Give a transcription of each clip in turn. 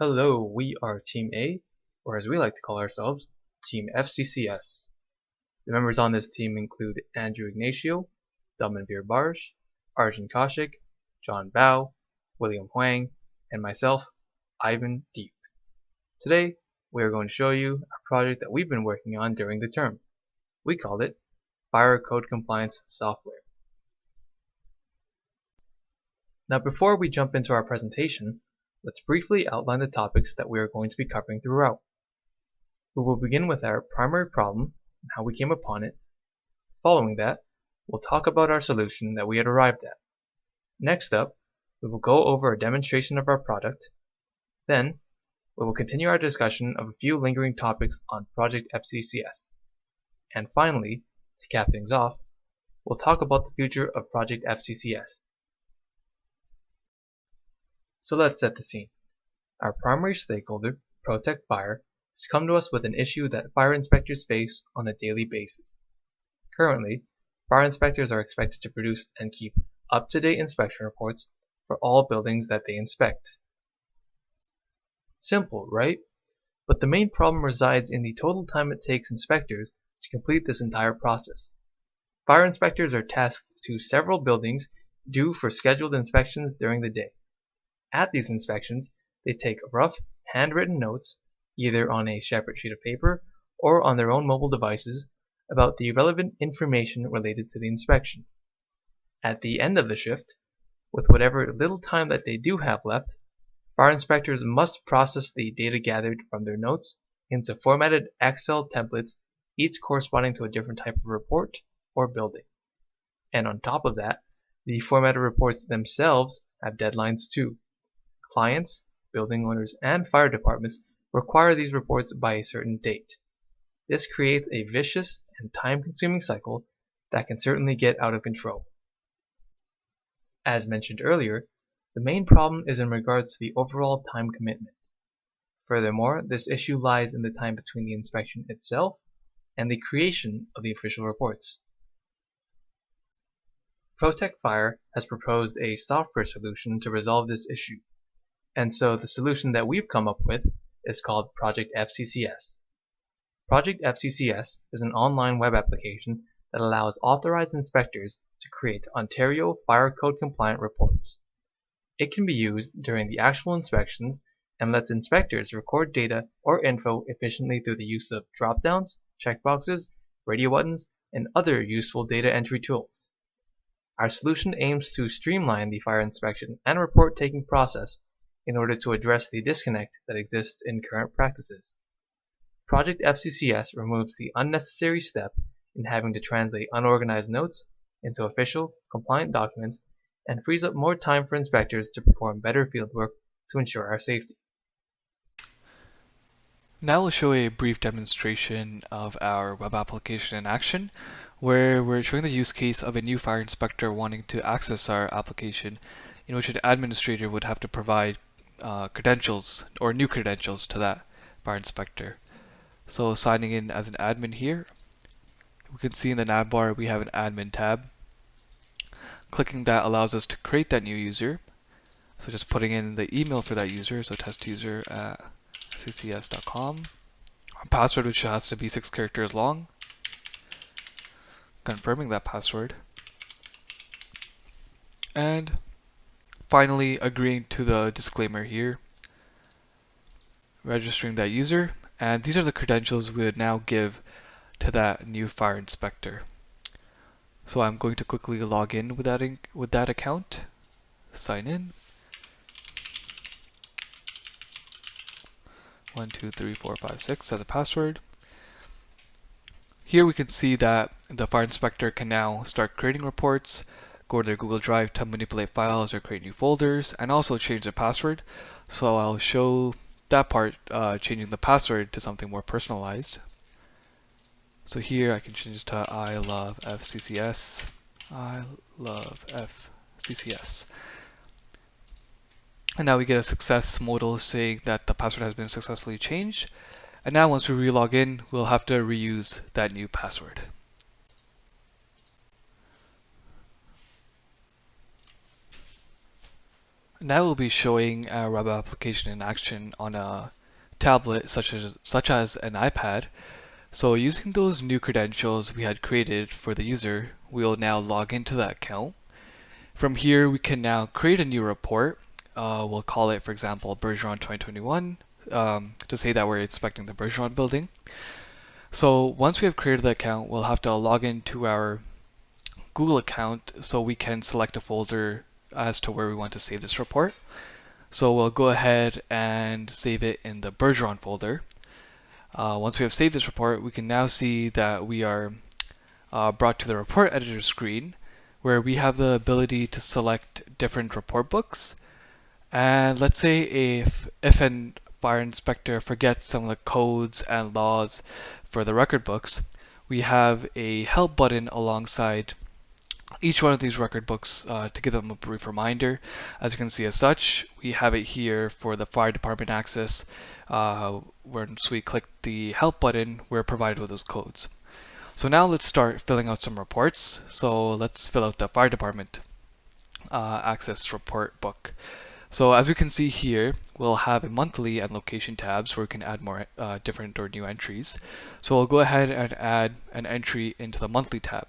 Hello, we are Team A, or as we like to call ourselves, Team FCCS. The members on this team include Andrew Ignacio, Dalmanvir Barge, Arjun Kaushik, John Bao, William Huang, and myself, Ivan Deep. Today, we are going to show you a project that we've been working on during the term. We called it Fire Code Compliance Software. Now before we jump into our presentation, let's briefly outline the topics that we are going to be covering throughout. We will begin with our primary problem and how we came upon it. Following that, we'll talk about our solution that we had arrived at. Next up, we will go over a demonstration of our product. Then, we will continue our discussion of a few lingering topics on Project FCCS. And finally, to cap things off, we'll talk about the future of Project FCCS. So let's set the scene. Our primary stakeholder, Protect Fire, has come to us with an issue that fire inspectors face on a daily basis. Currently, fire inspectors are expected to produce and keep up-to-date inspection reports for all buildings that they inspect. Simple, right? But the main problem resides in the total time it takes inspectors to complete this entire process. Fire inspectors are tasked to several buildings due for scheduled inspections during the day. At these inspections, they take rough, handwritten notes, either on a separate sheet of paper or on their own mobile devices, about the relevant information related to the inspection. At the end of the shift, with whatever little time that they do have left, fire inspectors must process the data gathered from their notes into formatted Excel templates, each corresponding to a different type of report or building. And on top of that, the formatted reports themselves have deadlines too. Clients, building owners, and fire departments require these reports by a certain date. This creates a vicious and time-consuming cycle that can certainly get out of control. As mentioned earlier, the main problem is in regards to the overall time commitment. Furthermore, this issue lies in the time between the inspection itself and the creation of the official reports. Protect Fire has proposed a software solution to resolve this issue. And so the solution that we've come up with is called Project FCCS. Project FCCS is an online web application that allows authorized inspectors to create Ontario Fire Code compliant reports. It can be used during the actual inspections and lets inspectors record data or info efficiently through the use of drop-downs, checkboxes, radio buttons, and other useful data entry tools. Our solution aims to streamline the fire inspection and report taking process in order to address the disconnect that exists in current practices. Project FCCS removes the unnecessary step in having to translate unorganized notes into official, compliant documents and frees up more time for inspectors to perform better fieldwork to ensure our safety. Now we'll show a brief demonstration of our web application in action, where we're showing the use case of a new fire inspector wanting to access our application, in which an administrator would have to provide credentials or new credentials to that fire inspector. So signing in as an admin here, we can see in the nav bar we have an admin tab. Clicking that allows us to create that new user. So just putting in the email for that user, so testuser@fccs.com. A password which has to be 6 characters long. Confirming that password. And finally agreeing to the disclaimer here. Registering that user. And these are the credentials we would now give to that new fire inspector. So I'm going to quickly log in with that account. Sign in. 1, 2, 3, 4, 5, 6 as a password. Here we can see that the fire inspector can now start creating reports, go to their Google Drive to manipulate files or create new folders, and also change their password. So I'll show that part, changing the password to something more personalized. So here I can change to I love FCCS. I love FCCS. And now we get a success modal saying that the password has been successfully changed. And now once we relog in, we'll have to reuse that new password. Now we'll be showing our web application in action on a tablet such as an iPad. So using those new credentials we had created for the user, we'll now log into that account. From here, we can now create a new report. We'll call it, for example, Bergeron 2021, to say that we're inspecting the Bergeron building. So once we have created the account, we'll have to log into our Google account so we can select a folder as to where we want to save this report. So we'll go ahead and save it in the Bergeron folder. Once we have saved this report, we can now see that we are brought to the report editor screen where we have the ability to select different report books. And let's say if an fire inspector forgets some of the codes and laws for the record books, we have a help button alongside each one of these record books to give them a brief reminder. As you can see as such, we have it here for the fire department access. Once we click the help button, we're provided with those codes. So now let's start filling out some reports. So let's fill out the fire department access report book. So as we can see here, we'll have a monthly and location tabs where we can add more different or new entries. So we'll go ahead and add an entry into the monthly tab.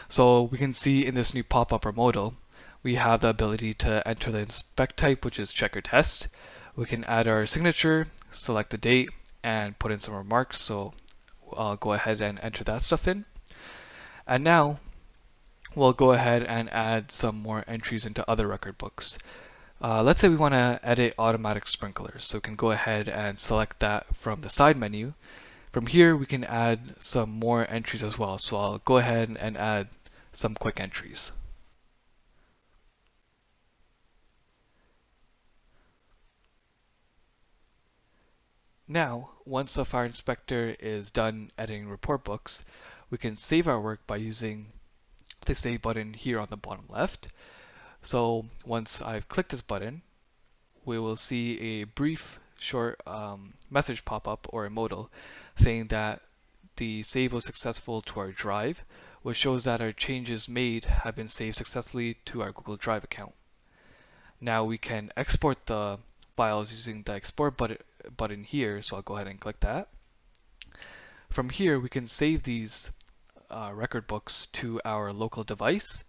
So we can see in this new pop-up or modal, we have the ability to enter the inspect type, which is check or test. We can add our signature, select the date, and put in some remarks. So I'll go ahead and enter that stuff in. And now we'll go ahead and add some more entries into other record books. Let's say we want to edit automatic sprinklers, so we can go ahead and select that from the side menu. From here, we can add some more entries as well, so I'll go ahead and add some quick entries. Now, once the fire inspector is done editing report books, we can save our work by using the save button here on the bottom left. So once I've clicked this button, we will see a brief short message pop up or a modal saying that the save was successful to our drive, which shows that our changes made have been saved successfully to our Google Drive account. Now we can export the files using the export button here, so I'll go ahead and click that. From here, we can save these record books to our local device,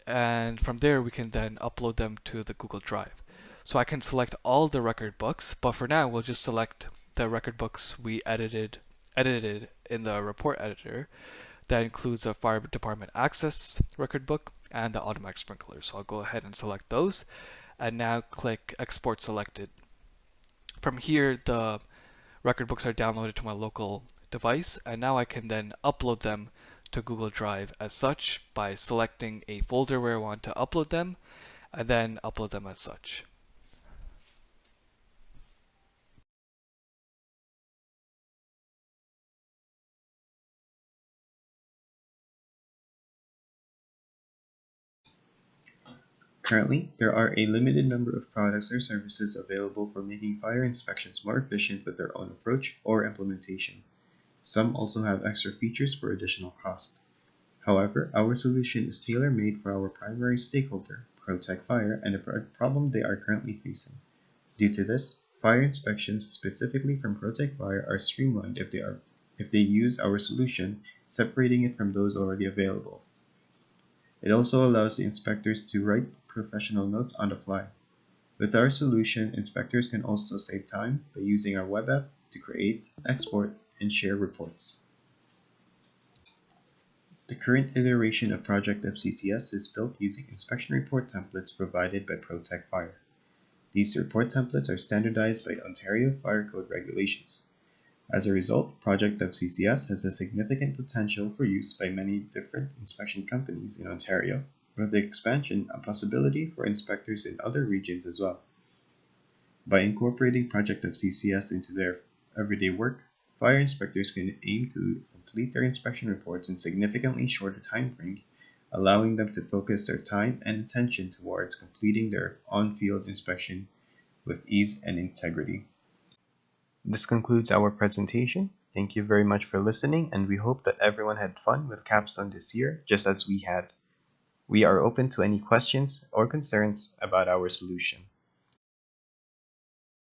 and from there we can then upload them to the Google Drive. So I can select all the record books, but for now we'll just select the record books we edited in the report editor. That includes a fire department access record book and the automatic sprinkler. So I'll go ahead and select those and now click export selected. From here, the record books are downloaded to my local device, and now I can then upload them to Google Drive as such by selecting a folder where I want to upload them and then upload them as such. Currently, there are a limited number of products or services available for making fire inspections more efficient with their own approach or implementation. Some also have extra features for additional cost. However, our solution is tailor-made for our primary stakeholder, Protect Fire, and the problem they are currently facing. Due to this, fire inspections specifically from Protect Fire are streamlined if they use our solution, separating it from those already available. It also allows the inspectors to write professional notes on the fly. With our solution, inspectors can also save time by using our web app to create, export, and share reports. The current iteration of Project FCCS is built using inspection report templates provided by Protect Fire. These report templates are standardized by Ontario Fire Code regulations. As a result, Project FCCS has a significant potential for use by many different inspection companies in Ontario, with the expansion a possibility for inspectors in other regions as well. By incorporating Project FCCS into their everyday work, fire inspectors can aim to complete their inspection reports in significantly shorter timeframes, allowing them to focus their time and attention towards completing their on-field inspection with ease and integrity. This concludes our presentation. Thank you very much for listening, and we hope that everyone had fun with Capstone this year, just as we had. We are open to any questions or concerns about our solution.